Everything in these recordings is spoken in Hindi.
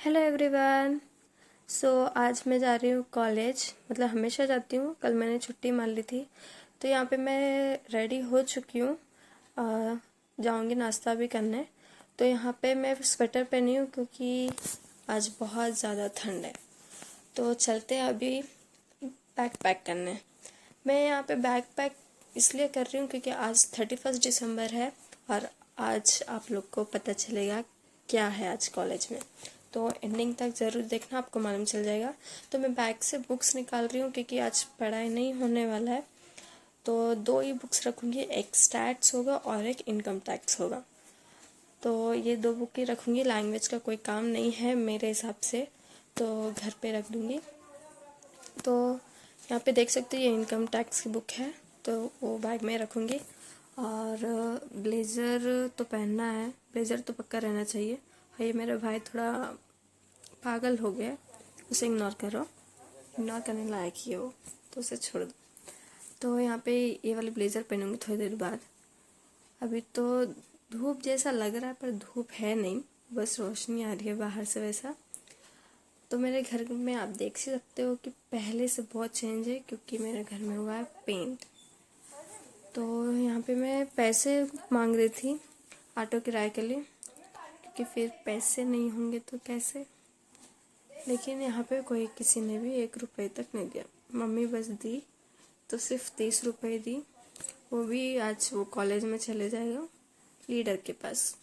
Hello everyone. आज मैं जा रही हूँ कॉलेज, मतलब हमेशा जाती हूँ। कल मैंने छुट्टी मार ली थी, तो यहाँ पे मैं रेडी हो चुकी हूँ। जाऊँगी नाश्ता भी करने। तो यहाँ पे मैं स्वेटर पहनी हूँ क्योंकि आज बहुत ज़्यादा ठंड है। तो चलते हैं अभी बैग पैक करने। मैं यहाँ पे बैग पैक इसलिए कर रही हूँ क्योंकि आज 31 दिसंबर है और आज आप लोग को पता चलेगा क्या है आज कॉलेज में। तो एंडिंग तक ज़रूर देखना, आपको मालूम चल जाएगा। तो मैं बैग से बुक्स निकाल रही हूँ क्योंकि आज पढ़ाई नहीं होने वाला है। तो 2 ही बुक्स रखूँगी, एक स्टैट्स होगा और एक इनकम टैक्स होगा। तो ये 2 बुक ही रखूँगी। लैंग्वेज का कोई काम नहीं है मेरे हिसाब से, तो घर पे रख दूँगी। तो यहाँ पे देख सकते हो ये इनकम टैक्स की बुक है, तो वो बैग में रखूँगी। और ब्लेज़र तो पहनना है, ब्लेज़र तो पक्का रहना चाहिए। और ये मेरा भाई थोड़ा पागल हो गया, उसे इग्नोर करो, इग्नोर करने लायक ही है वो, तो उसे छोड़ दो। तो यहाँ पे ये वाली ब्लेज़र पहनूंगी थोड़ी देर बाद। अभी तो धूप जैसा लग रहा है पर धूप है नहीं, बस रोशनी आ रही है बाहर से वैसा। तो मेरे घर में आप देख सकते हो कि पहले से बहुत चेंज है क्योंकि मेरे घर में हुआ है पेंट। तो यहाँ पे मैं पैसे मांग रही थी ऑटो किराए के लिए, क्योंकि फिर पैसे नहीं होंगे तो कैसे। लेकिन यहाँ पे कोई किसी ने भी 1 रुपये तक नहीं दिया। मम्मी बस दी तो सिर्फ 30 रुपये दी, वो भी आज वो कॉलेज में चले जाएगा लीडर के पास।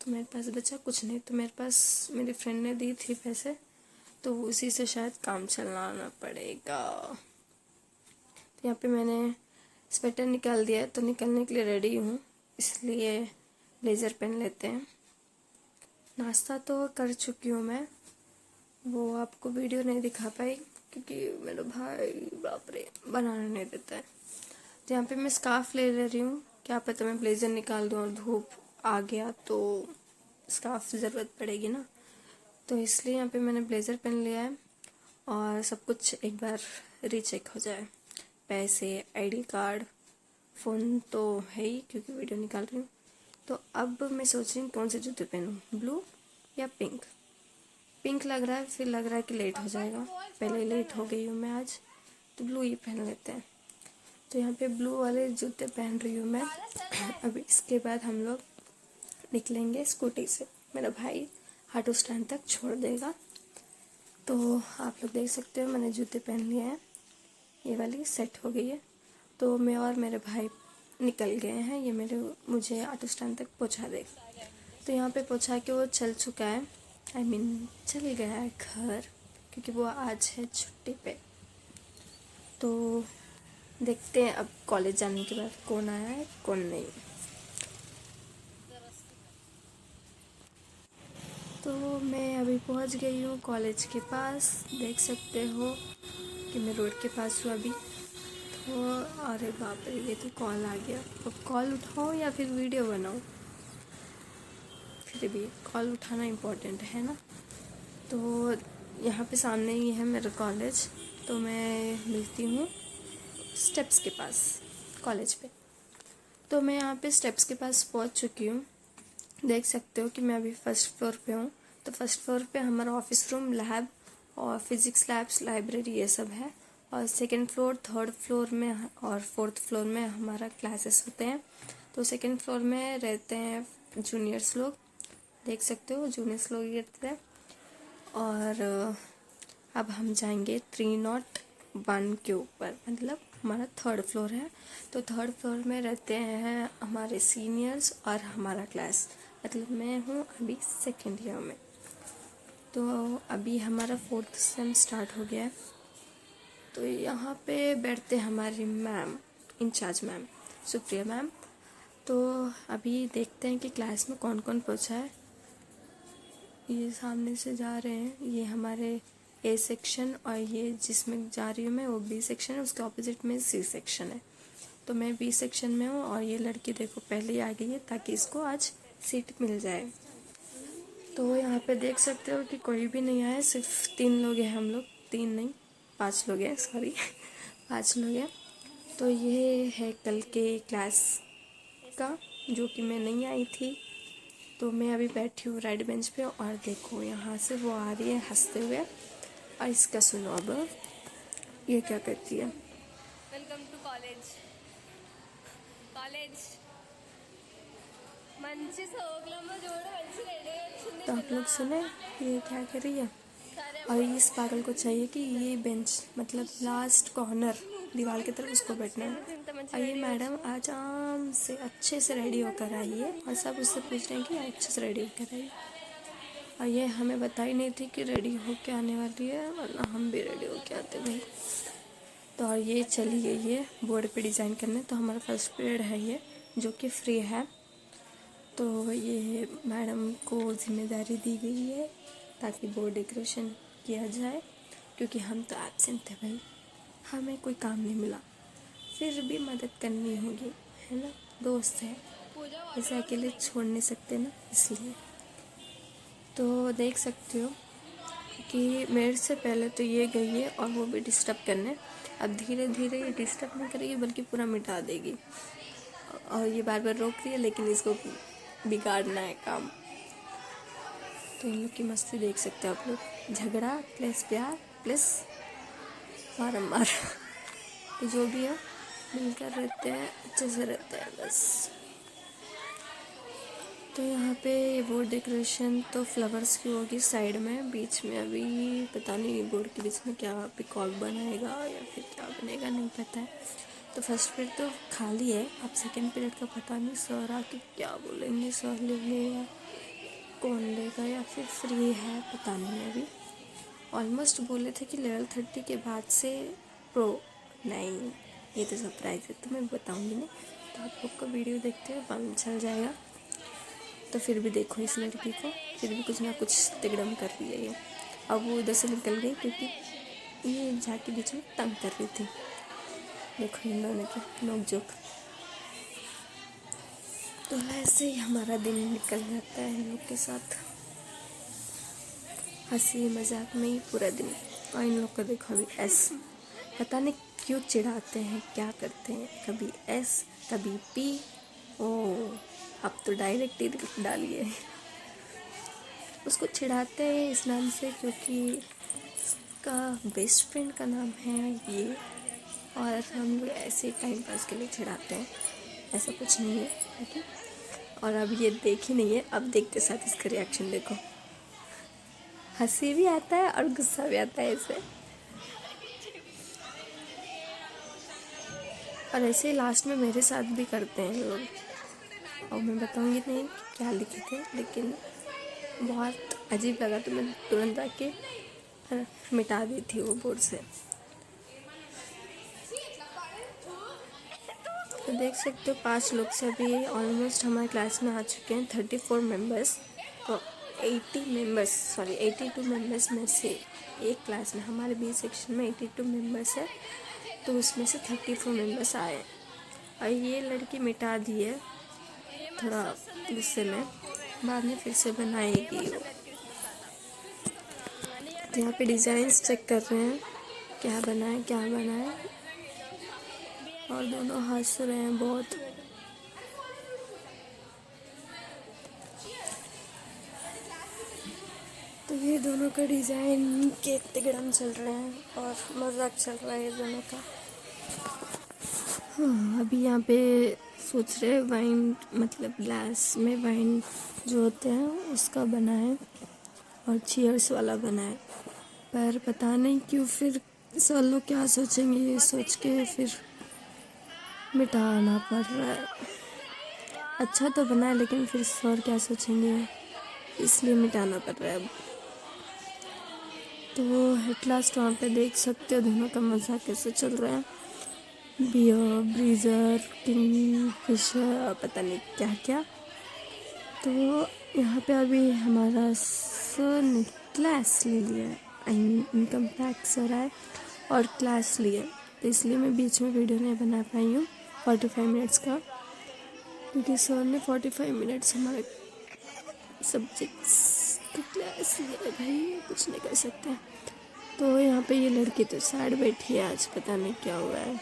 तो मेरे पास बचा कुछ नहीं, तो मेरे पास मेरी फ्रेंड ने दी थी पैसे, तो उसी से शायद काम चलाना पड़ेगा। तो यहाँ पे मैंने स्वेटर निकाल दिया है, तो निकलने के लिए रेडी हूँ, इसलिए ब्लेज़र पहन लेते हैं। नाश्ता तो कर चुकी हूँ मैं, वो आपको वीडियो नहीं दिखा पाई क्योंकि मेरा भाई बाप रे बनाने नहीं देता है। तो यहाँ पे मैं स्कार्फ ले रही हूँ, क्या पता मैं ब्लेज़र निकाल दूँ और धूप आ गया तो स्कार्फ ज़रूरत पड़ेगी ना। तो इसलिए यहाँ पे मैंने ब्लेज़र पहन लिया है और सब कुछ एक बार रीचेक हो जाए। पैसे, आईडी कार्ड, फ़ोन तो है ही क्योंकि वीडियो निकाल रही हूँ। तो अब मैं सोच रही हूँ कौन से जूते पहनूँ, ब्लू या पिंक। पिंक लग रहा है, फिर लग रहा है कि लेट हो जाएगा, पहले लेट हो गई हूँ मैं आज, तो ब्लू ही पहन लेते हैं। तो यहाँ पे ब्लू वाले जूते पहन रही हूँ मैं। अभी इसके बाद हम लोग निकलेंगे स्कूटी से, मेरा भाई ऑटो स्टैंड तक छोड़ देगा। तो आप लोग देख सकते हो मैंने जूते पहन लिए हैं, ये वाली सेट हो गई है। तो मैं और मेरे भाई निकल गए हैं, ये मुझे ऑटो स्टैंड तक पहुँचा देगा। तो यहाँ पे पहुँचा के वो चल चुका है, चल गया है घर, क्योंकि वो आज है छुट्टी पे। तो देखते हैं अब कॉलेज जाने के बाद कौन आया है कौन नहीं। तो मैं अभी पहुंच गई हूँ कॉलेज के पास, देख सकते हो कि मैं रोड के पास हूँ अभी। तो अरे बाप रे, ये तो कॉल आ गया। अब कॉल उठाओ या फिर वीडियो बनाओ, फिर भी कॉल उठाना इम्पोर्टेंट है ना। तो यहाँ पे सामने ही है मेरा कॉलेज, तो मैं मिलती हूँ स्टेप्स के पास कॉलेज पे। तो मैं यहाँ पे स्टेप्स के पास पहुँच चुकी हूँ, देख सकते हो कि मैं अभी फर्स्ट फ्लोर पे हूँ। तो फर्स्ट फ्लोर पे हमारा ऑफिस रूम, लैब और फिजिक्स लैब्स, लाइब्रेरी ये सब है। और सेकंड फ्लोर, थर्ड फ्लोर में और फोर्थ फ्लोर में हमारा क्लासेस होते हैं। तो सेकंड फ्लोर में रहते हैं जूनियर्स लोग, देख सकते हो जूनियर्स लोग ये रहते हैं। और अब हम जाएंगे 301 के ऊपर, मतलब हमारा थर्ड फ्लोर है। तो थर्ड फ्लोर में रहते हैं हमारे सीनियर्स और हमारा क्लास, मतलब मैं हूँ अभी सेकेंड ईयर में। तो अभी हमारा 4th सेम स्टार्ट हो गया है। तो यहाँ पे बैठते हैं हमारी ma'am, incharge ma'am Supriya ma'am. तो अभी देखते हैं कि क्लास में कौन कौन पहुँचा है। ये सामने से जा रहे हैं, ये हमारे ए सेक्शन, और ये जिसमें जा रही हूँ मैं वो बी सेक्शन है, उसके ऑपोजिट में सी सेक्शन है। तो मैं बी सेक्शन में हूँ और ये लड़की देखो पहले ही आ गई है ताकि इसको आज सीट मिल जाए। तो यहाँ पे देख सकते हो कि कोई भी नहीं आया, सिर्फ 3 लोग हैं हम लोग, 3 नहीं 5 लोग हैं, सॉरी 5 लोग हैं। तो ये है कल के क्लास का, जो कि मैं नहीं आई थी। तो मैं अभी बैठी हूँ रेड बेंच पे और देखो यहाँ से वो आ रही है हंसते हुए। और इसका सुनो अब ये क्या करती है। Welcome to college. कॉलेज मंచి సోగ్లమ్మ చూడు మంచి రెడీ వచ్చింది तो आप लोग सुने ये क्या कर रही है। और इस पागल को चाहिए कि ये बेंच मतलब लास्ट कॉर्नर दीवार की तरफ उसको बैठना है। और ये मैडम आज आराम से अच्छे से रेडी होकर आई है और सब उससे पूछ रहे हैं कि अच्छे से रेडी होकर आई। और ये हमें बताई नहीं थी कि रेडी होके आने वाली है, वरना हम भी रेडी होके आते भाई। तो और ये चली गई है बोर्ड पे डिज़ाइन करने। तो हमारा फर्स्ट पीरियड है ये जो कि फ्री है। तो ये मैडम को जिम्मेदारी दी गई है ताकि बोर्ड डेकोरेशन किया जाए, क्योंकि हम तो एब्सेंट थे भाई, हमें कोई काम नहीं मिला, फिर भी मदद करनी होगी, है ना। दोस्त है, ऐसे अकेले छोड़ नहीं सकते ना, इसलिए। तो देख सकते हो कि मेरे से पहले तो ये गई है और वो भी डिस्टर्ब करने। अब धीरे धीरे ये डिस्टर्ब नहीं करेगी बल्कि पूरा मिटा देगी। और ये बार बार रोक रही है लेकिन इसको बिगाड़ना है काम। तो इन लोग की मस्ती देख सकते हो आप लोग, झगड़ा प्लस प्यार प्लस मारम मार। तो जो भी है मिलकर रहते हैं, अच्छे से रहते हैं बस। तो यहाँ पे बोर्ड डेकोरेशन तो फ्लावर्स की होगी साइड में, बीच में अभी पता नहीं बोर्ड के बीच में क्या पिकॉक बनाएगा या फिर क्या बनेगा नहीं पता है। तो फर्स्ट पीरियड तो खाली है, अब सेकंड पीरियड का पता नहीं सर आके क्या बोलेंगे, सर लेंगे या कौन लेगा या फिर फ्री है पता नहीं। अभी ऑलमोस्ट बोले थे कि लेवल 30 के बाद से प्रो, नहीं ये तो सरप्राइज है तो मैं बताऊँगी नहीं। तो आप लोग को वीडियो देखते हुए मालूम चल जाएगा। तो फिर भी देखो इस लड़की को, फिर भी कुछ ना कुछ तिगड़म कर रही है ये। अब वो उधर से निकल गई क्योंकि ये जाके बीच में तंग कर रही थी। देखो इन दोनों के नोक जोक। तो ऐसे ही हमारा दिन निकल जाता है इन लोग के साथ, हंसी मजाक में ही पूरा दिन। और इन लोग को देखो अभी एस, पता नहीं क्यों चिढ़ाते हैं, क्या करते हैं, कभी एस कभी पी। ओ अब तो डायरेक्ट ही डालिए। उसको चिढ़ाते हैं इस नाम से क्योंकि उसका बेस्ट फ्रेंड का नाम है ये, और हम लोग ऐसे टाइम पास के लिए चिढ़ाते हैं, ऐसा कुछ नहीं है, ठीक है। और अब ये देख ही नहीं है, अब देखते साथ इसका रिएक्शन देखो, हंसी भी आता है और गुस्सा भी आता है इसे। और ऐसे ही लास्ट में मेरे साथ भी करते हैं लोग, और मैं बताऊंगी नहीं क्या लिखे थे, लेकिन बहुत अजीब लगा तो मैं तुरंत आके मिटा दी थी वो बोर्ड से। तो देख सकते हो 5 लोग से अभी ऑलमोस्ट हमारे क्लास में आ चुके हैं 34 मेंबर्स। तो 82 मेंबर्स में से एक क्लास में हमारे बी सेक्शन में 82 मेंबर्स है, तो उसमें से 34 मेंबर्स आए। और ये लड़की मिटा दी है थोड़ा गुस्से में, बाद में फिर से बनाएगी वो। तो यहाँ पे डिज़ाइंस चेक कर रहे हैं क्या बनाए, और दोनों हंस रहे हैं बहुत। तो ये दोनों का डिज़ाइन के तिगड़म चल रहे हैं और मजाक चल रहा है ये दोनों का। हाँ अभी यहाँ पे सोच रहे वाइन मतलब ग्लास में वाइन जो होते हैं उसका बनाए और चीयर्स वाला बनाए, पर पता नहीं क्यों फिर सर लोग क्या सोचेंगे ये सोच के फिर मिटाना पड़ रहा है। अच्छा तो बना है लेकिन फिर सर क्या सोचेंगे इसलिए मिटाना पड़ रहा है अब। तो एट लास्ट वहाँ पे देख सकते हो दोनों का मज़ा कैसे चल रहा है, बियर ब्रीजर किंग फिशर पता नहीं क्या क्या। तो यहाँ पे अभी हमारा सर ने क्लास ले लिया है, इनकम टैक्स सर है और क्लास लिए, तो इसलिए मैं बीच में वीडियो नहीं बना पाई हूँ 45 मिनट्स का, क्योंकि सर ने 45 मिनट्स हमारे सब्जेक्ट्स की क्लास लिया भाई, कुछ नहीं कर सकते। तो यहाँ पे ये लड़की तो साइड बैठी है, आज पता नहीं क्या हुआ है।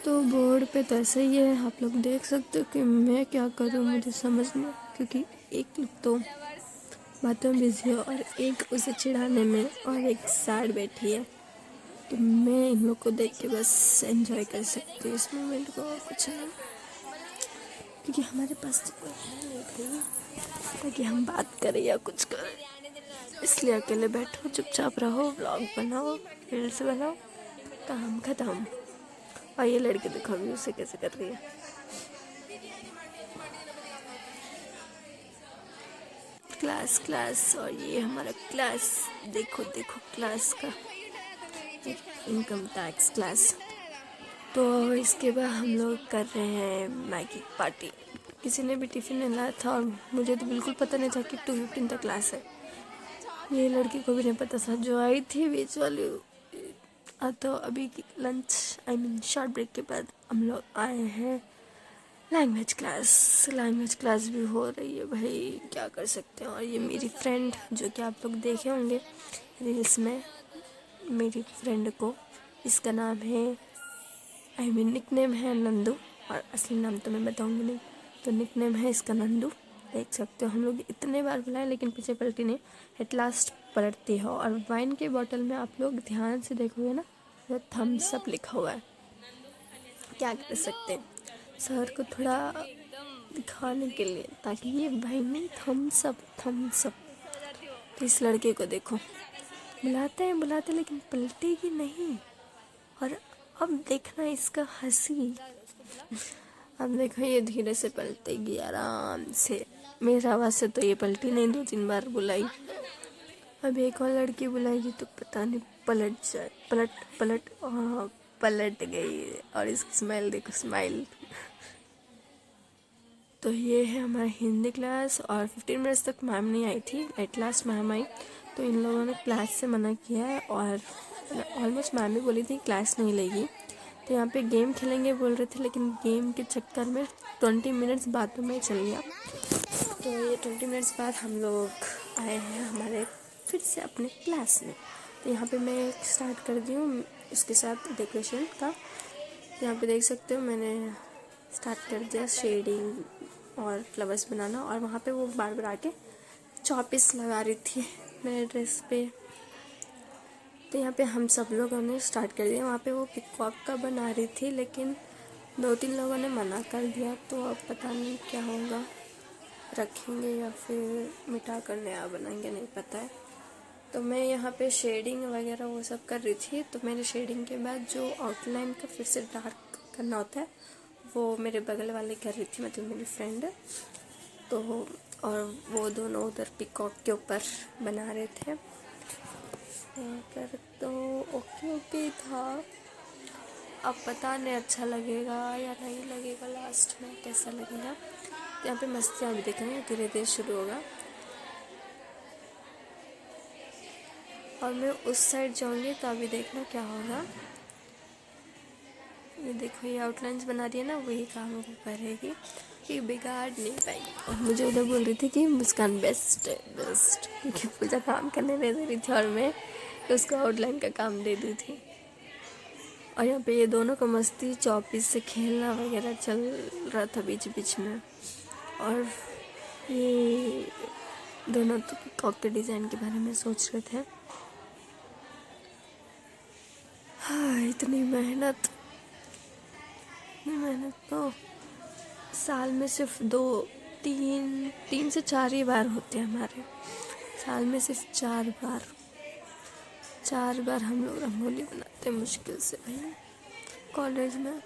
तो बोर्ड पे तो ऐसा ही है, आप लोग देख सकते हो कि मैं क्या करूँ मुझे समझ नहीं, क्योंकि एक लोग तो बातों में बिजी है और एक उसे चिढ़ाने में और एक सैड बैठी है। तो मैं इन लोग को देख के बस एंजॉय कर सकती हूँ इस मोमेंट को, और कुछ नहीं, क्योंकि हमारे पास तो कोई है नहीं भाई ताकि हम बात करें या कुछ करें। इसलिए अकेले बैठो, चुपचाप रहो, व्लॉग बनाओ, रील्स बनाओ, काम खत्म। और ये लड़की देखो अभी उसे कैसे कर रही है। क्लास क्लास, और ये हमारा क्लास, देखो देखो क्लास का इनकम टैक्स क्लास। तो इसके बाद हम लोग कर रहे हैं मैगी पार्टी। किसी ने भी टिफ़िन नहीं लाया था और मुझे तो बिल्कुल पता नहीं था कि 2:15 तक क्लास है। ये लड़की को भी नहीं पता था जो आई थी बीच वाली। तो अभी लंच शॉर्ट ब्रेक के बाद हम लोग आए हैं लैंग्वेज क्लास भी हो रही है भाई, क्या कर सकते हैं। और ये मेरी फ्रेंड जो कि आप लोग देखे होंगे रील्स में, मेरी फ्रेंड को, इसका नाम है निक नेम है नंदू, और असली नाम तो मैं बताऊंगी नहीं, तो निक नेम है इसका नंदू। देख सकते हो हम लोग इतने बार बुलाए लेकिन पीछे पलटी नहीं, एट लास्ट पलटती है। और वाइन के बॉटल में आप लोग ध्यान से देखोगे ना, वो थम्स अप लिखा हुआ है। क्या कर सकते हैं, सर को थोड़ा दिखाने के लिए, ताकि ये भाई नहीं थम्स अप। तो इस लड़के को देखो, बुलाते लेकिन पलटेगी नहीं। और अब देखना इसका हंसी, अब देखो ये धीरे से पलटेगी आराम से। मेरी आवाज़ से तो ये पलटी नहीं, 2-3 बार बुलाई। अब एक और लड़की बुलाएगी तो पता नहीं पलट जाए, पलट गई। और इसकी स्माइल देखो, स्माइल। तो ये है हमारा हिंदी क्लास, और 15 मिनट्स तक मैम नहीं आई थी, एट लास्ट मैम आई। तो इन लोगों ने क्लास से मना किया है, और ऑलमोस्ट मैम भी बोली थी क्लास नहीं लेगी। तो यहाँ पे गेम खेलेंगे बोल रहे थे, लेकिन गेम के चक्कर में 20 मिनट्स बातों में चल गया। तो ये 20 मिनट्स बाद हम लोग आए हैं हमारे फिर से अपने क्लास में। तो यहाँ पे मैं स्टार्ट कर दी हूँ उसके साथ डेकोरेशन का। यहाँ पे देख सकते हो मैंने स्टार्ट कर दिया शेडिंग और फ्लावर्स बनाना, और वहाँ पे वो बार बार आके चॉपिस लगा रही थी मेरे ड्रेस पे। तो यहाँ पे हम सब लोगों ने स्टार्ट कर दिया। वहाँ पे वो पिकॉक का बना रही थी, लेकिन 2-3 लोगों ने मना कर दिया, तो अब पता नहीं क्या होगा, रखेंगे या फिर मिटा कर नया बनाएंगे, नहीं पता है। तो मैं यहाँ पे शेडिंग वगैरह वो सब कर रही थी। तो मेरे शेडिंग के बाद जो आउटलाइन का फिर से डार्क करना होता है, वो मेरे बगल वाले कर रही थी, मतलब मेरी फ्रेंड। तो और वो दोनों उधर पिकॉक के ऊपर बना रहे थे। पर तो ओके था, अब पता नहीं अच्छा लगेगा या नहीं लगेगा, लास्ट में कैसा लगेगा। यहाँ पे मस्तियाँ भी देखेंगे, धीरे धीरे शुरू होगा। और मैं उस साइड जाऊँगी तो अभी देखना क्या होगा। ये देखो ये आउटलाइंस बना रही है ना, वही काम वो करेगी कि बिगाड़ नहीं पाएगी। और मुझे उधर बोल रही थी कि मुस्कान बेस्ट है, बेस्ट, क्योंकि पूजा काम करने नहीं दे रही थी और मैं उसको आउटलाइन का काम दे दी थी। और यहाँ पे ये दोनों का मस्ती चॉपिस से खेलना वगैरह चल रहा था बीच बीच में। और ये दोनों तो पिकॉक के डिज़ाइन के बारे में सोच रहे थे। हाँ, इतनी मेहनत तो साल में सिर्फ 3 से 4 ही बार होते हैं हमारे साल में, सिर्फ 4 बार हम लोग रंगोली बनाते हैं मुश्किल से भाई कॉलेज में।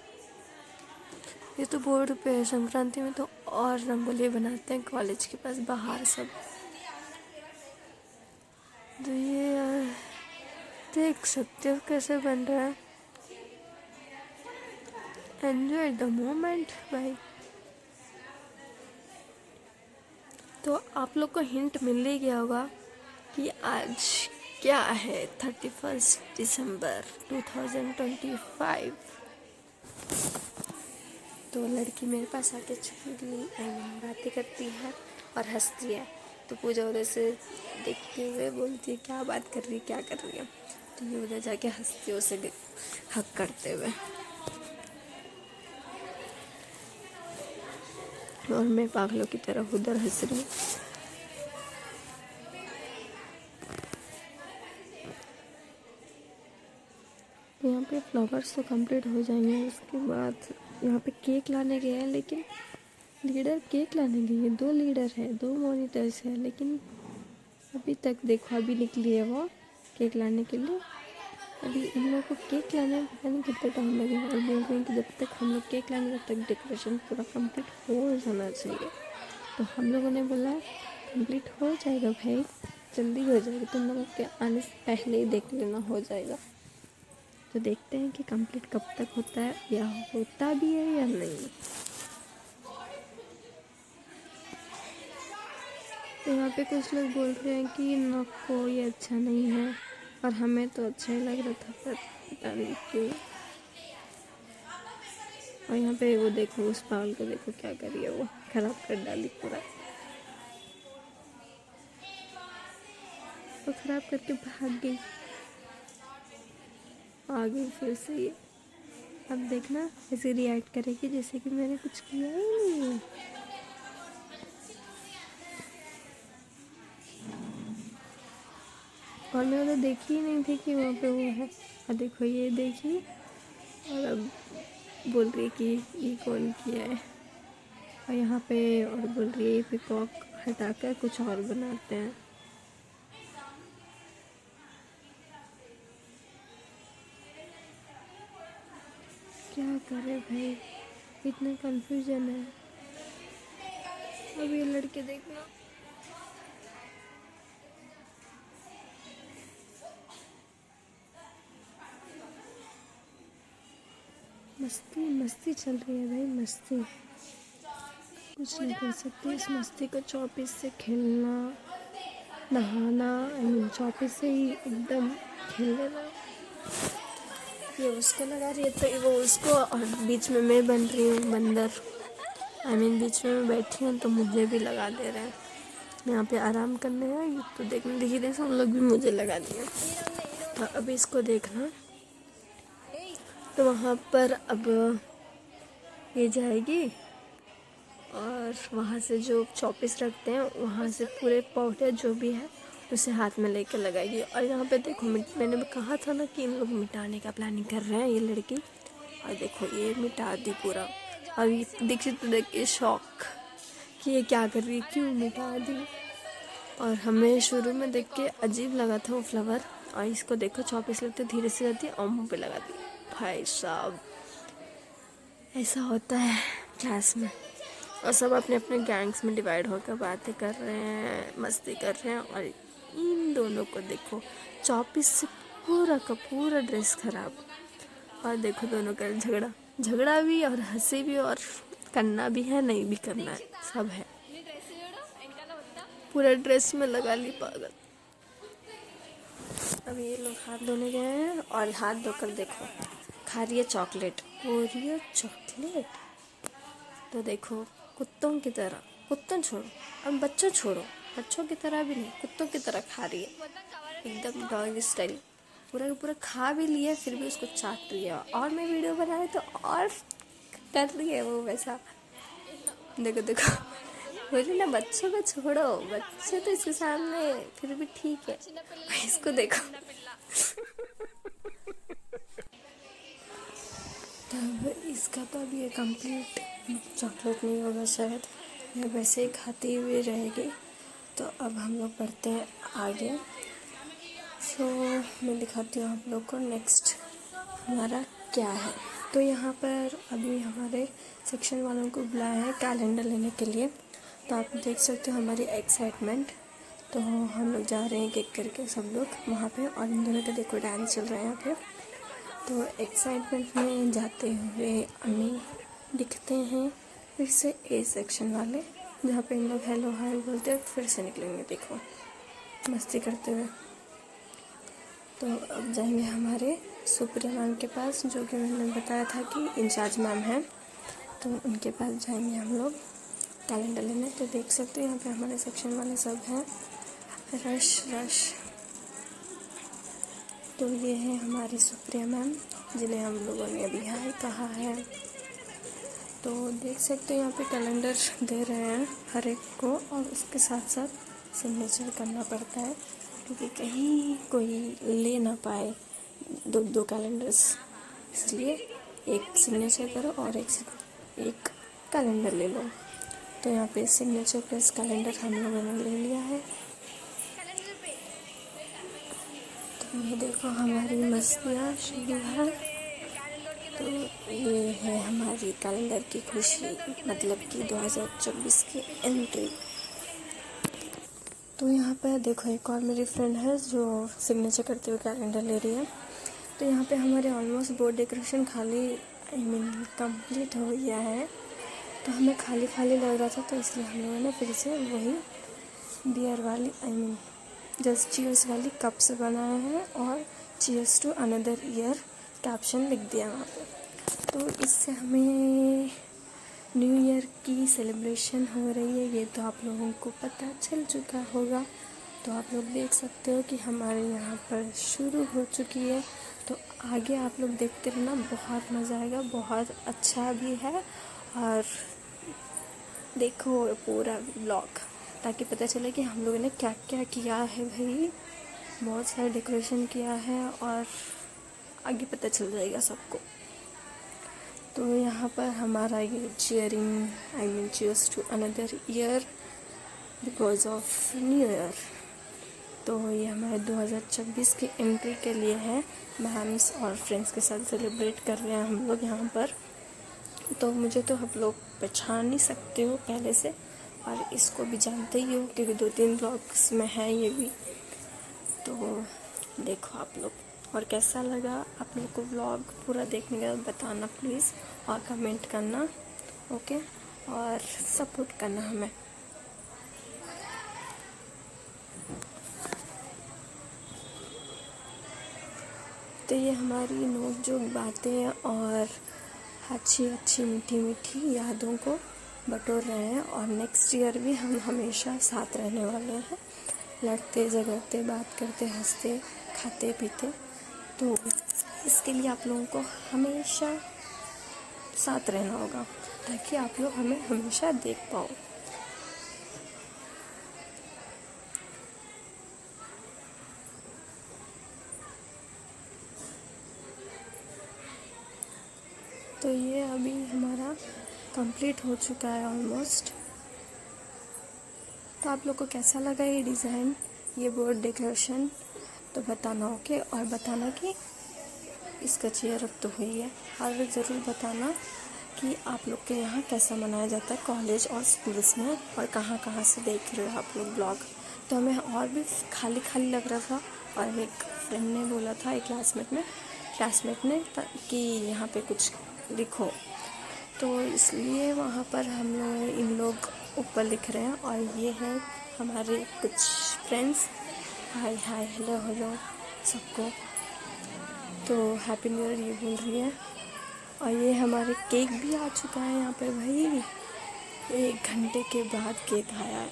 ये तो बोर्ड पे है, संक्रांति में तो और रंगोली बनाते हैं कॉलेज के पास बाहर सब। तो ये यार देख सकते हो कैसे बन रहा है, एंजॉय द मोमेंट भाई। तो आप लोग को हिंट मिल ही गया होगा कि आज क्या है, 31 दिसंबर 2025। तो लड़की मेरे पास आके छुपी बातें करती है और हंसती है। तो पूजा उधर से देखते हुए बोलती है क्या बात कर रही है, क्या कर रही है। तो ये उधर जाके हंसती है उसे हक करते हुए। और मैं पागलों की तरह उधर हंस रही हूँ। यहाँ पे फ्लावर्स तो कंप्लीट हो जाएंगे। उसके बाद यहाँ पे केक लाने गए हैं, लेकिन लीडर केक लाने गई है। 2 लीडर है, 2 मॉनिटर्स है, लेकिन अभी तक देखो अभी निकली है वो केक लाने के लिए। अभी इन लोगों को केक लाने में पता नहीं कितना टाइम लगेगा, और बोल रहे हैं कि जब तक हम लोग केक लाएंगे तब तक डेकोरेशन पूरा कंप्लीट हो जाना चाहिए। तो हम लोगों ने बोला कंप्लीट हो जाएगा भाई, जल्दी हो जाएगा, तुम लोगों के आने से पहले ही देख लेना, हो जाएगा। तो देखते हैं कि कंप्लीट कब तक होता है, या होता भी है या नहीं। तो यहाँ पे कुछ लोग बोल रहे हैं कि नको ये अच्छा नहीं है, और हमें तो अच्छा ही लग रहा था, पर पता नहीं क्यों। और यहाँ पे वो देखो, उस पागल को देखो क्या कर रही है, वो खराब कर डाली पूरा। वो खराब करके भाग गई, आ गई फिर से ये। अब देखना ऐसे रिएक्ट करेगी जैसे कि मैंने कुछ किया ही नहीं है। और मैं तो देखी ही नहीं थी कि वहाँ पे वो है। और देखो ये देखी, और अब बोल रही है कि ये कौन किया है। और यहाँ पे और बोल रही है पिकॉक हटाकर कुछ और बनाते हैं। क्या करे भाई, इतना कंफ्यूजन है। अब ये लड़के देखना, मस्ती मस्ती चल रही है भाई, मस्ती। कुछ नहीं कर सकते इस मस्ती को। चौपीस से खेलना, नहाना, आई मीन चौपीस से ही एकदम खेल लेना। ये उसको लगा रही है तो वो उसको, और बीच में मैं बन रही हूँ बंदर। आई मीन बीच में मैं बैठी हूँ तो मुझे भी लगा दे रहे हैं। यहाँ पे आराम करने हैं तो देखने धीरे से उन लोग भी मुझे लगा दिए। तो अब इसको देखना, तो वहाँ पर अब ये जाएगी, और वहाँ से जो चौपीस रखते हैं वहाँ से पूरे पाउडर जो भी है उसे हाथ में लेकर लगाएगी। और यहाँ पे देखो, मैंने भी कहा था ना कि इन लोग मिटाने का प्लानिंग कर रहे हैं ये लड़की। और देखो ये मिटा दी पूरा। और ये दीक्षित तो देख के शौक कि ये क्या कर रही है, क्यों मिटा दी। और हमें शुरू में देख के अजीब लगा था वो फ्लावर, और इसको देखो चौपीस लगते धीरे से जाती है और मुँह पे लगा दी। भाई साहब ऐसा होता है क्लास में। और सब अपने अपने गैंग्स में डिवाइड होकर बातें कर रहे हैं, मस्ती कर रहे हैं। और इन दोनों को देखो, चौपीस से पूरा का पूरा ड्रेस खराब। और देखो दोनों का झगड़ा, झगड़ा भी और हंसी भी, और करना भी है नहीं भी करना है, सब है। पूरा ड्रेस में लगा ली पागल। अब ये लोग हाथ धोने गए हैं, और हाथ धोकर देखो खा रही है चॉकलेट, ओरियो चॉकलेट। तो देखो कुत्तों की तरह, कुत्तों छोड़ो, अब बच्चों छोड़ो, बच्चों की तरह भी नहीं, कुत्तों की तरह खा रही है एकदम डॉग स्टाइल। पूरा का पूरा खा भी लिया, फिर भी उसको चाट रही है। और मैं वीडियो बनाए तो और कर रही है वो वैसा। देखो देखो, बोली ना बच्चों को छोड़ो, बच्चे तो इसके सामने फिर भी ठीक है, इसको देखो। तब इसका तो अभी ये कंप्लीट चॉकलेट नहीं होगा शायद, या वैसे ही खाती हुई रहेगी। तो अब हम लोग बढ़ते हैं आगे। सो मैं दिखाती हूँ आप लोग को नेक्स्ट हमारा क्या है। तो यहाँ पर अभी हमारे सेक्शन वालों को बुलाया है कैलेंडर लेने के लिए। तो आप देख सकते हो हमारी एक्साइटमेंट। तो हम लोग जा रहे हैं एक करके सब लोग वहाँ पे, और इन दोनों का देखो डांस चल रहा है यहाँ पे। तो एक्साइटमेंट में जाते हुए हमें दिखते हैं फिर से ए सेक्शन वाले, जहाँ पे इन लोग हेलो हाय बोलते हैं, फिर से निकलेंगे देखो मस्ती करते हुए। तो अब जाएंगे हमारे सुप्रिया मैम के पास, जो कि मैंने बताया था कि इंचार्ज मैम हैं। तो उनके पास जाएंगे हम लोग कैलेंडर लेने। तो देख सकते हो यहाँ पे हमारे सेक्शन वाले सब हैं, रश रश। तो ये है हमारी सुप्रिया मैम, जिन्हें हम लोगों ने अभी हाय कहा है। तो देख सकते हो यहाँ पे कैलेंडर दे रहे हैं हर एक को, और उसके साथ साथ सिग्नेचर करना पड़ता है क्योंकि कहीं कोई ले ना पाए दो दो कैलेंडर्स, इसलिए एक सिग्नेचर करो और एक कैलेंडर ले लो। तो यहाँ पे सिग्नेचर प्लस कैलेंडर हम लोगों ने ले लिया है। तो ये देखो हमारी मस्तियाँ शुरू है। तो ये है हमारी कैलेंडर की खुशी, मतलब कि 2024 की एंट्री। तो यहाँ पर देखो एक और मेरी फ्रेंड है जो सिग्नेचर करते हुए कैलेंडर ले रही है। तो यहाँ पे हमारे ऑलमोस्ट बोर्ड डेकोरेशन कंप्लीट हो गया है। तो हमें खाली खाली लग रहा था, तो इसलिए हम लोगों ने फिर से वही बियर वाली जस्ट चीयर्स वाली कप्स बनाए हैं और cheers to another year caption लिख दिया वहाँ पे। तो इससे हमें न्यू ईयर की सेलिब्रेशन हो रही है, ये तो आप लोगों को पता चल चुका होगा। तो आप लोग देख सकते हो कि हमारे यहाँ पर शुरू हो चुकी है। तो आगे आप लोग देखते रहना, बहुत मज़ा आएगा, बहुत अच्छा भी है। और देखो पूरा व्लॉग, ताकि पता चले कि हम लोगों ने क्या क्या किया है। भाई बहुत सारा डेकोरेशन किया है और आगे पता चल जाएगा सबको। तो यहाँ पर हमारा ये cheering cheers to another year because of new year. तो ये हमारे 2026 की एंट्री के लिए है। मैम्स और फ्रेंड्स के साथ सेलिब्रेट कर रहे हैं हम लोग यहाँ पर। तो मुझे तो आप लोग पहचान नहीं सकते हो पहले से, और इसको भी जानते ही हो क्योंकि 2-3 ब्लॉग्स में है ये भी। तो देखो आप लोग, और कैसा लगा आप लोग को व्लॉग पूरा देखने के बाद बताना प्लीज़, और कमेंट करना, ओके, और सपोर्ट करना हमें। तो ये हमारी नोक-झोंक बातें और अच्छी अच्छी मीठी मीठी यादों को बटोर रहे हैं। और नेक्स्ट ईयर भी हम हमेशा साथ रहने वाले हैं, लड़ते झगड़ते, बात करते, हंसते, खाते पीते। तो इसके लिए आप लोगों को हमेशा साथ रहना होगा, ताकि आप लोग हमें हमेशा देख पाओ। तो ये अभी हमारा कंप्लीट हो चुका है ऑलमोस्ट। तो आप लोग को कैसा लगा ये डिज़ाइन, ये बोर्ड डेकोरेशन, तो बताना, ओके। और बताना कि इसका चीयर अब तो हुई है, और ज़रूर बताना कि आप लोग के यहाँ कैसा मनाया जाता है कॉलेज और स्कूल्स में, और कहाँ कहाँ से देख रहे हो आप लोग ब्लॉग। तो हमें और भी खाली खाली लग रहा था, और एक फ्रेंड ने बोला था, एक क्लासमेट ने कि यहाँ पे कुछ लिखो, तो इसलिए वहाँ पर हम लोग इन लोग ऊपर लिख रहे हैं। और ये है हमारे कुछ फ्रेंड्स, हाय हाय हेलो हेलो सबको। तो हैप्पी न्यू ईयर ये बोल रही है। और ये हमारे केक भी आ चुका है यहाँ पे भाई, 1 घंटे के बाद केक आया है।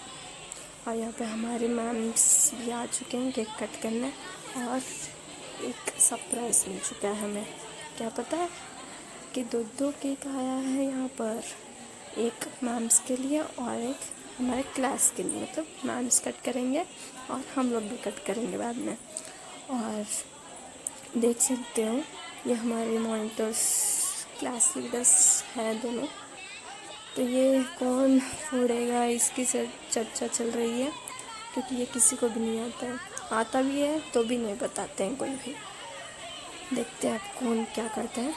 और यहाँ पे हमारे मैम्स भी आ चुके हैं केक कट करने, और एक सरप्राइज़ मिल चुका है हमें। क्या पता है कि 2 केक आया है यहाँ पर, एक मैम्स के लिए और एक हमारे क्लास के लिए। मतलब मैम्स कट करेंगे और हम लोग भी कट करेंगे बाद में। और देख सकते हो ये हमारे मॉनिटर्स, क्लास लीडर्स हैं दोनों। तो ये कौन फोड़ेगा इसकी चर्चा चल रही है, क्योंकि ये किसी को भी नहीं आता है, आता भी है तो भी नहीं बताते हैं कोई भी। देखते हैं अब कौन क्या करता है।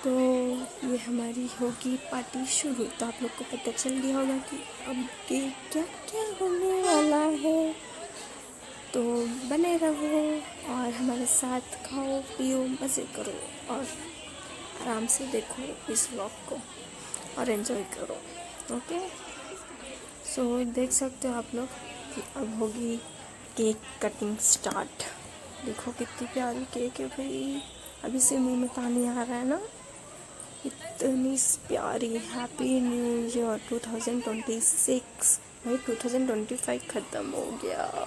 तो ये हमारी होगी पार्टी शुरू। तो आप लोग को पता चल गया होगा कि अब के क्या क्या होने वाला है। तो बने रहो और हमारे साथ खाओ पियो, मज़े करो, और आराम से देखो इस व्लॉग को और एंजॉय करो, ओके। सो देख सकते हो आप लोग कि अब होगी केक कटिंग स्टार्ट। देखो कितनी प्यारी केक है भाई, अभी से मुंह में पानी आ रहा है ना, इतनी प्यारी। Happy new year 2026। भाई 2025 ख़त्म हो गया,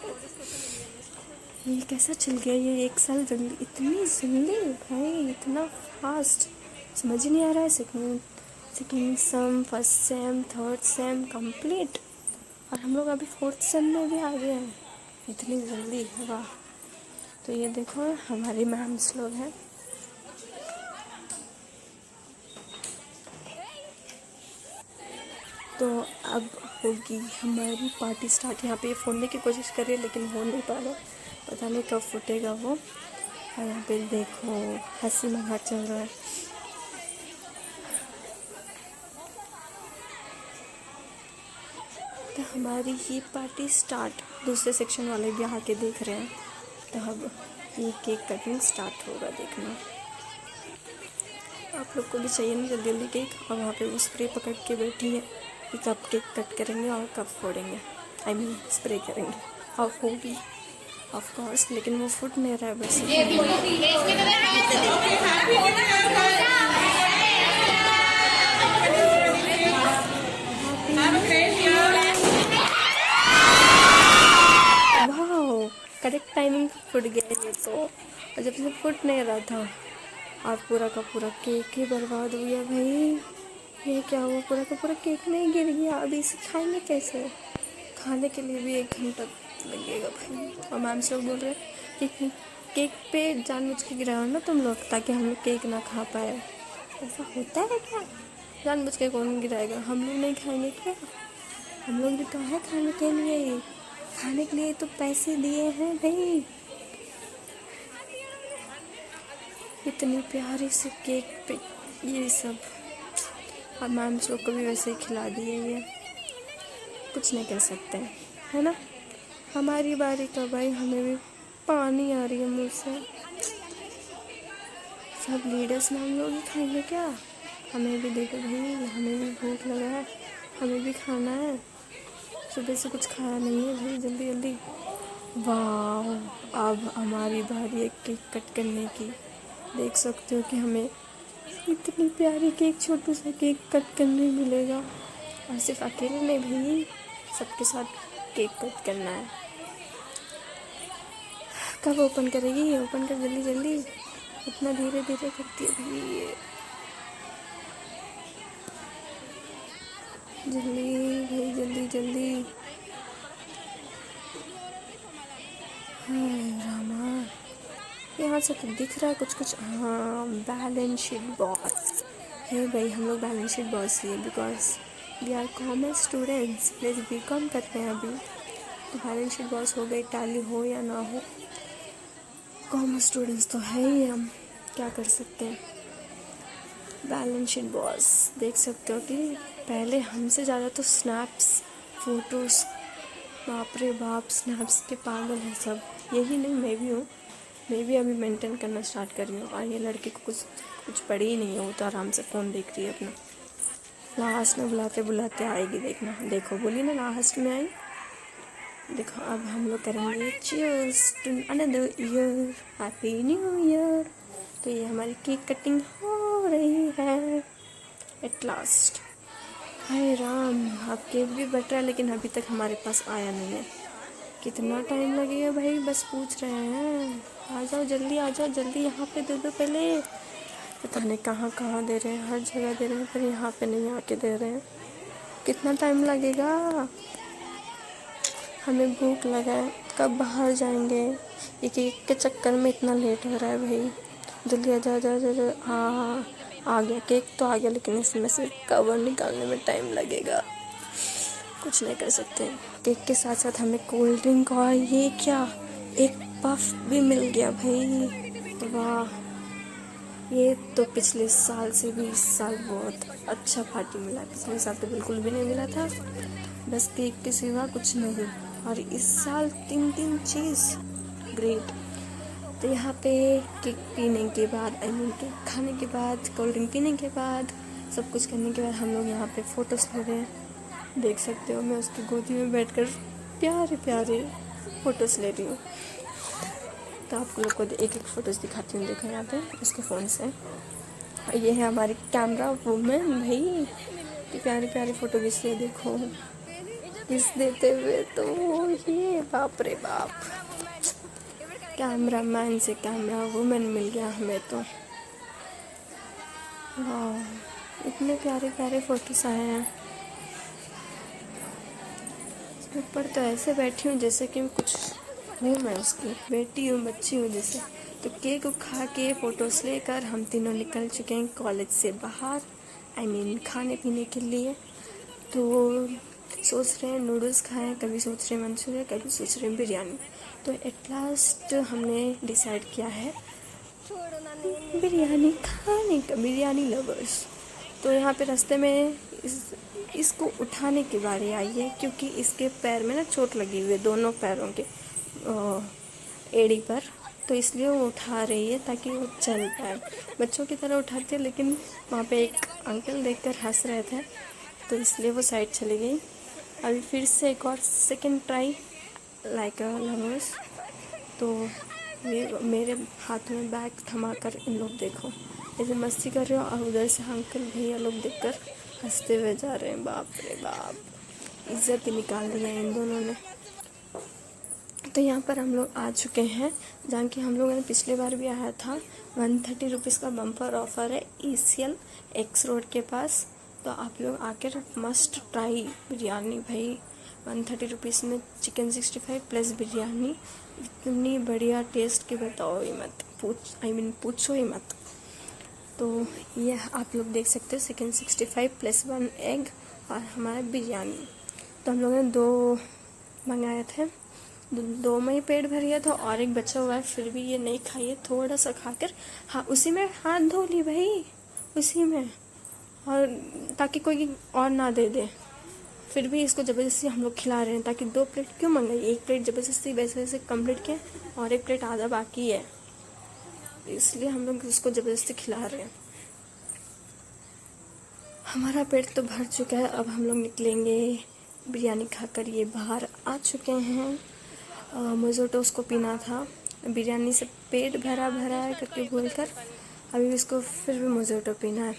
ये कैसा चल गया ये 1 साल जल्दी, इतनी जल्दी भाई, इतना फास्ट, समझ ही नहीं आ रहा है। Second same, first sem, third same complete, और हम लोग अभी फोर्थ सेम में भी आ गए हैं इतनी जल्दी। वाह। तो ये देखो हमारी मैम्स लोग हैं। तो अब होगी हमारी पार्टी स्टार्ट। यहाँ पे ये फोड़ने की कोशिश कर रही है लेकिन हो नहीं पा रहा, पता नहीं कब फूटेगा वो। और यहाँ पे देखो हंसी मजाक चल रहा है। तो हमारी ये पार्टी स्टार्ट, दूसरे सेक्शन वाले भी आके देख रहे हैं। तो अब ये केक कटिंग स्टार्ट होगा, देखना। आप लोग को भी चाहिए ना जल्दी जल्दी केक, और वहाँ पे वो स्प्रे पकड़ के बैठी है कि कब केक कट करेंगे और कब फोड़ेंगे, आई मीन स्प्रे करेंगे। और होगी ऑफ कोर्स, लेकिन वो फुट नहीं रहा है बस। वाह, करेक्ट टाइमिंग फुट गया ये तो, और जब से फुट नहीं रहा था और पूरा का पूरा केक ही बर्बाद हो गया भाई। ये क्या हुआ, पूरा का पूरा केक नहीं गिर गया। अभी इसे खाएंगे कैसे? खाने के लिए भी 1 घंटा लगेगा भाई। और मैम से लोग बोल रहे हैं कि केक पे जानबूझ के गिराओ ना तुम लोग, ताकि हम लोग केक ना खा पाए। ऐसा होता है क्या? जानबूझ के कौन गिराएगा? हम लोग नहीं खाएंगे क्या? हम लोग भी तो है खाने के लिए, खाने के लिए तो पैसे दिए हैं भाई। इतनी प्यारी से केक पे ये सब, और मैम लोग को भी वैसे ही खिला दिए। ये कुछ नहीं कर सकते, है ना। हमारी बारी का भाई, हमें भी पानी आ रही है मुँह से। सब लीडर्स में हम लोग ही खाएंगे क्या? हमें भी देखो भाई, हमें भी भूख लगा है, हमें भी खाना है। सुबह से कुछ खाया नहीं है भाई, जल्दी जल्दी। वाह, अब हमारी बारी है केक कट करने की। देख सकते हो कि हमें इतनी प्यारी केक, छोटू सा केक कट करने मिलेगा। और सिर्फ अकेले नहीं भाई, सबके साथ केक कट करना है। कब ओपन करेगी? ओपन कर जल्दी जल्दी, इतना धीरे धीरे करती है भाई ये। जल्दी भाई, जल्दी जल्दी। हाय रामा, यहाँ से तो दिख रहा है कुछ कुछ। हाँ, बैलेंस शीट बॉस है भाई। हम लोग बैलेंस शीट बॉस ही है, because we are commerce students, plus BCom करते हैं अभी। तो बैलेंस शीट बॉस हो गई, टैली हो या ना हो, कॉमर्स स्टूडेंट्स तो है ही हम, क्या कर सकते हैं। बैलेंस शीट बॉस देख सकते हो कि पहले हमसे ज़्यादा तो स्नैप्स, फोटोज़, बाप रे बाप, स्नैप्स के पागल हैं सब। यही नहीं, मैं भी हूँ, मैं भी अभी मेंटेन करना स्टार्ट कर रही हूँ। और ये लड़की को कुछ पड़ी ही नहीं है, वो तो आराम से फ़ोन देख रही है अपना। लास्ट में बुलाते बुलाते आएगी, देखना। देखो, बोली ना लास्ट में आई। देखो अब हम लोग करेंगे cheers to another year, happy new year. तो ये हमारी केक कटिंग हो रही है एट लास्ट। हाय राम, अब केक भी बट रहा है, लेकिन अभी तक हमारे पास आया नहीं है। कितना टाइम लगेगा भाई, बस पूछ रहे हैं। आ जाओ जल्दी, आ जाओ जल्दी, यहाँ पे दे दो पहले। पता नहीं कहाँ कहाँ दे रहे हैं, हर जगह दे रहे हैं, पर यहाँ पे नहीं आके दे रहे हैं। कितना टाइम लगेगा? हमें भूख लगा है, कब बाहर जाएंगे? ये केक के चक्कर में इतना लेट हो रहा है भाई। जल्दी आ जा जा जा। हाँ, आ गया केक तो आ गया, लेकिन इसमें से कवर निकालने में टाइम लगेगा। कुछ नहीं कर सकते। केक के साथ साथ हमें कोल्ड ड्रिंक और ये क्या, एक पफ भी मिल गया भाई। वाह, ये तो पिछले साल से भी इस साल बहुत अच्छा पार्टी मिला। पिछले साल तो बिल्कुल भी नहीं मिला था, बस केक के सिवा कुछ नहीं। और इस साल 3 चीज़ ग्रेट। तो यहाँ पे केक पीने के बाद, आई मीन केक खाने के बाद, कोल्ड ड्रिंक पीने के बाद, सब कुछ करने के बाद हम लोग यहाँ पे फ़ोटोज़ ले रहे हैं। देख सकते हो मैं उसकी गोदी में बैठकर प्यारे प्यारे फ़ोटोज़ ले रही हूँ। तो आप लोग को एक एक फ़ोटोज़ दिखाती हूँ। देखो यहाँ पे उसके फ़ोन से। ये है हमारी कैमरा वुमेन भाई, कि प्यारी प्यारी फ़ोटो खींच रही है। देखो किस देते हुए, तो ये बाप रे बाप, कैमरा मैन से कैमरा वुमेन मिल गया हमें तो। वाह, इतने प्यारे प्यारे फोटोस आए हैं। ऊपर तो ऐसे बैठी हूँ जैसे कि कुछ हूँ, मैं उसकी बेटी हूँ, बच्ची हूँ जैसे। तो केक खा के फ़ोटोज़ लेकर हम तीनों निकल चुके हैं कॉलेज से बाहर, खाने पीने के लिए। तो सोच रहे हैं नूडल्स खाएं, कभी सोच रहे हैं मंचूरियन, कभी सोच रहे हैं बिरयानी। तो एट लास्ट हमने डिसाइड किया है बिरयानी खाने का, बिरयानी लवर्स। तो यहाँ पे रास्ते में इसको उठाने की बारी आई है, क्योंकि इसके पैर में ना चोट लगी हुई है, दोनों पैरों के एड़ी पर। तो इसलिए वो उठा रही है ताकि वो चल पाए। बच्चों की तरह उठाते, लेकिन वहाँ पे एक अंकल देखकर हंस रहे थे, तो इसलिए वो साइड चली गई। अभी फिर से एक और सेकंड ट्राई लाइक अ लवर्स। तो ये मेरे हाथ में बैग थमा कर इन लोग देखो ऐसे मस्ती कर रहे हो, और उधर से अंकल भैया लोग देखकर हंसते हुए जा रहे हैं। बाप रे बाप, इज्जत ही निकाल दी है इन दोनों ने। तो यहाँ पर हम लोग आ चुके हैं जहाँ कि हम लोगों ने पिछली बार भी आया था। 130 रुपीज़ का बम्पर ऑफ़र है ECL X रोड के पास। तो आप लोग आकर मस्ट ट्राई बिरयानी भाई। 130 रुपीज़ में चिकन 65 प्लस बिरयानी, इतनी बढ़िया टेस्ट की बताओ ही मत, पूछो ही मत। तो ये आप लोग देख सकते हो, चिकन 65 प्लस 1 एग और हमारा बिरयानी। तो हम लोगों ने 2 मंगाए थे, दो में ही पेट भर गया था और एक बचा हुआ है, फिर भी ये नहीं खाई है। थोड़ा सा खाकर हाँ उसी में हाथ धो ली भाई, उसी में, और ताकि कोई और ना दे दे। फिर भी इसको ज़बरदस्ती हम लोग खिला रहे हैं, ताकि 2 प्लेट क्यों मंगाई, 1 प्लेट ज़बरदस्ती वैसे वैसे कंप्लीट किया और 1 प्लेट आधा बाकी है, इसलिए हम लोग उसको ज़बरदस्ती खिला रहे हैं। हमारा पेट तो भर चुका है, अब हम लोग निकलेंगे। बिरयानी खाकर ये बाहर आ चुके हैं। मोजोटो उसको पीना था, बिरयानी से पेट भरा भरा है करके बोलकर अभी इसको फिर भी मोजोटो पीना है।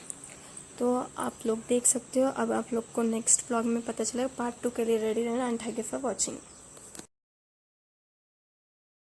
तो आप लोग देख सकते हो। अब आप लोग को नेक्स्ट व्लॉग में पता चलेगा। पार्ट 2 के लिए रेडी रहना। And thank you for watching.